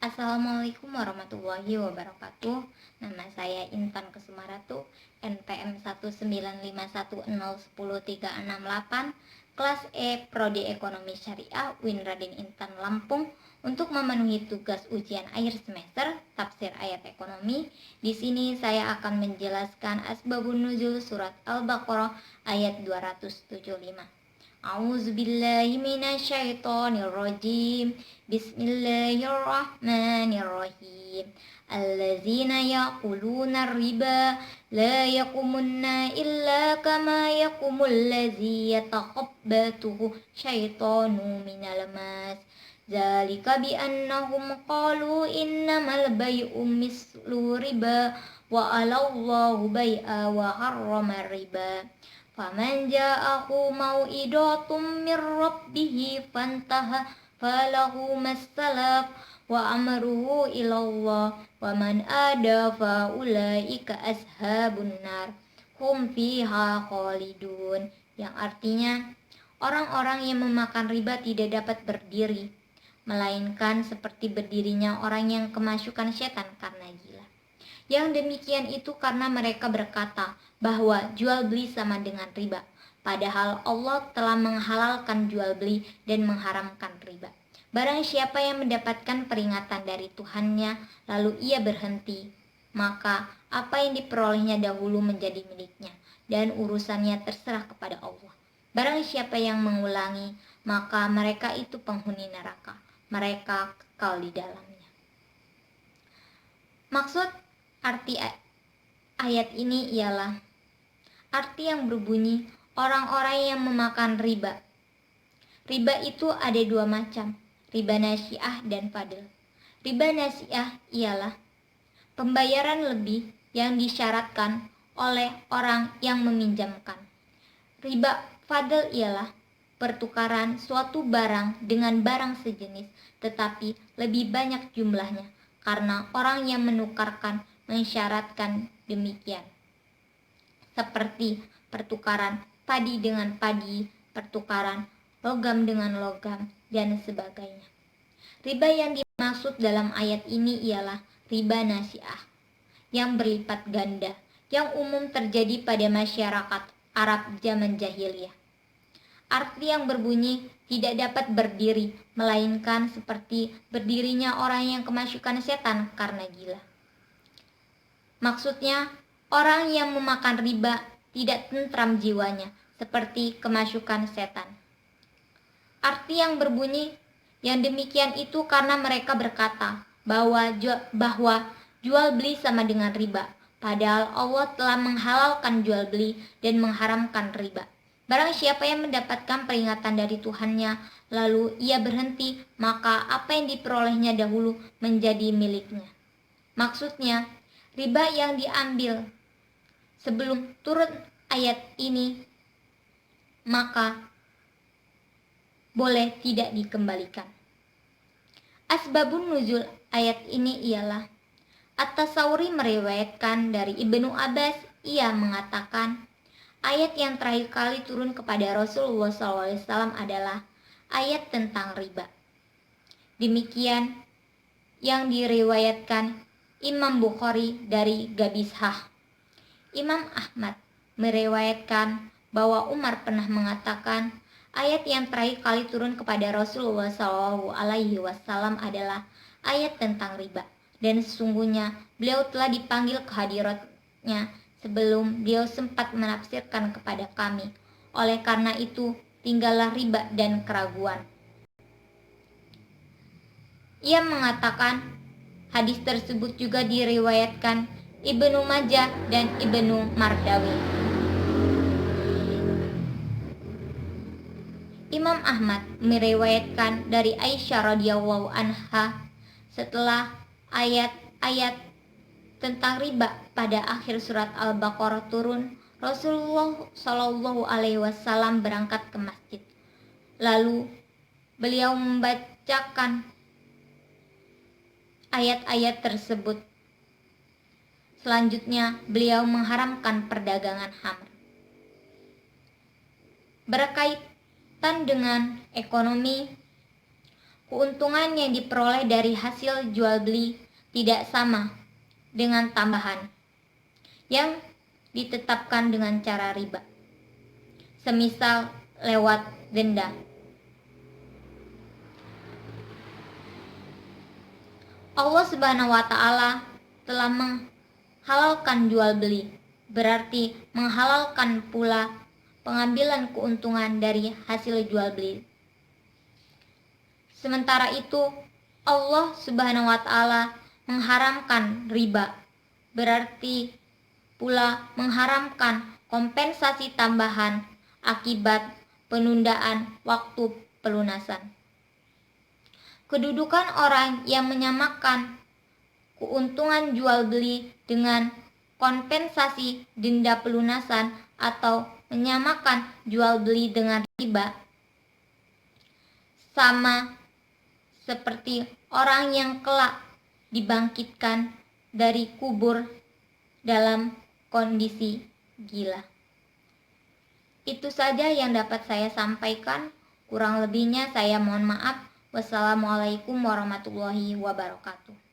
Assalamualaikum warahmatullahi wabarakatuh. Nama saya Intan Kesumaratu, NPM 19510100368, kelas E, Prodi Ekonomi Syariah, UIN Raden Intan Lampung, untuk memenuhi tugas ujian akhir semester tafsir ayat ekonomi. Di sini saya akan menjelaskan asbabun nuzul surat Al-Baqarah ayat 275. A'udzubillahi minasyaitonirrajim. Bismillahirrahmanirrahim. Allazina yaquluna riba la yaqumunna illa kama yaqumul ladzi yatakhabbatuhu syaitanu minal mas. Zalika bi annahum qalu innamal bay'u mislu riba wa alallahu bai'a wa harrama riba. Faman ja'ahu mau'idatum mir rabbihi fantaha falahu mastalaf wa amruhu ilallah wa man ada fa ulaika ashabun nar hum fiha khalidun, yang artinya orang-orang yang memakan riba tidak dapat berdiri melainkan seperti berdirinya orang yang kemasukan setan karena gila. Yang demikian itu karena mereka berkata bahwa jual beli sama dengan riba, padahal Allah telah menghalalkan jual beli dan mengharamkan riba. Barang siapa yang mendapatkan peringatan dari Tuhannya lalu ia berhenti, maka apa yang diperolehnya dahulu menjadi miliknya dan urusannya terserah kepada Allah. Barang siapa yang mengulangi, maka mereka itu penghuni neraka, mereka kekal di dalamnya. Maksud arti ayat ini ialah arti yang berbunyi orang-orang yang memakan riba. Riba itu ada dua macam, riba nasi'ah dan fadl. Riba nasi'ah ialah pembayaran lebih yang disyaratkan oleh orang yang meminjamkan. Riba fadl ialah pertukaran suatu barang dengan barang sejenis tetapi lebih banyak jumlahnya karena orang yang menukarkan mensyaratkan demikian. Seperti pertukaran padi dengan padi, pertukaran logam dengan logam, dan sebagainya. Riba yang dimaksud dalam ayat ini ialah riba nasi'ah yang berlipat ganda, yang umum terjadi pada masyarakat Arab zaman jahiliyah. Arti yang berbunyi tidak dapat berdiri, melainkan seperti berdirinya orang yang kemasukan setan karena gila. Maksudnya, orang yang memakan riba tidak tentram jiwanya, seperti kemasukan setan. Arti yang berbunyi yang demikian itu karena mereka berkata bahwa jual beli sama dengan riba, padahal Allah telah menghalalkan jual beli dan mengharamkan riba. Barang siapa yang mendapatkan peringatan dari Tuhannya, lalu ia berhenti, maka apa yang diperolehnya dahulu menjadi miliknya. Maksudnya, riba yang diambil sebelum turun ayat ini maka boleh tidak dikembalikan. Asbabun nuzul ayat ini ialah At-Tasawri meriwayatkan dari Ibnu Abbas, ia mengatakan ayat yang terakhir kali turun kepada Rasulullah SAW adalah ayat tentang riba. Demikian yang diriwayatkan Imam Bukhari dari Gabishah. Imam Ahmad meriwayatkan bahwa Umar pernah mengatakan ayat yang terakhir kali turun kepada Rasulullah SAW adalah ayat tentang riba, dan sesungguhnya beliau telah dipanggil ke hadiratnya sebelum beliau sempat menafsirkan kepada kami. Oleh karena itu, tinggallah riba dan keraguan. Ia mengatakan hadis tersebut juga diriwayatkan Ibnu Majah dan Ibnu Mardawi. Imam Ahmad meriwayatkan dari Aisyah radhiyallahu anha, setelah ayat-ayat tentang riba pada akhir surat Al-Baqarah turun, Rasulullah Shallallahu Alaihi Wasallam berangkat ke masjid. Lalu beliau membacakan ayat-ayat tersebut. Selanjutnya beliau mengharamkan perdagangan khamr. Berkaitan dengan ekonomi, keuntungan yang diperoleh dari hasil jual beli tidak sama dengan tambahan yang ditetapkan dengan cara riba, semisal lewat denda. Allah Subhanahu wa Ta'ala telah menghalalkan jual beli, berarti menghalalkan pula pengambilan keuntungan dari hasil jual beli. Sementara itu, Allah Subhanahu wa Ta'ala mengharamkan riba, berarti pula mengharamkan kompensasi tambahan akibat penundaan waktu pelunasan. Kedudukan orang yang menyamakan keuntungan jual beli dengan kompensasi denda pelunasan atau menyamakan jual beli dengan riba sama seperti orang yang kelak dibangkitkan dari kubur dalam kondisi gila. Itu saja yang dapat saya sampaikan. Kurang lebihnya saya mohon maaf. Wassalamualaikum warahmatullahi wabarakatuh.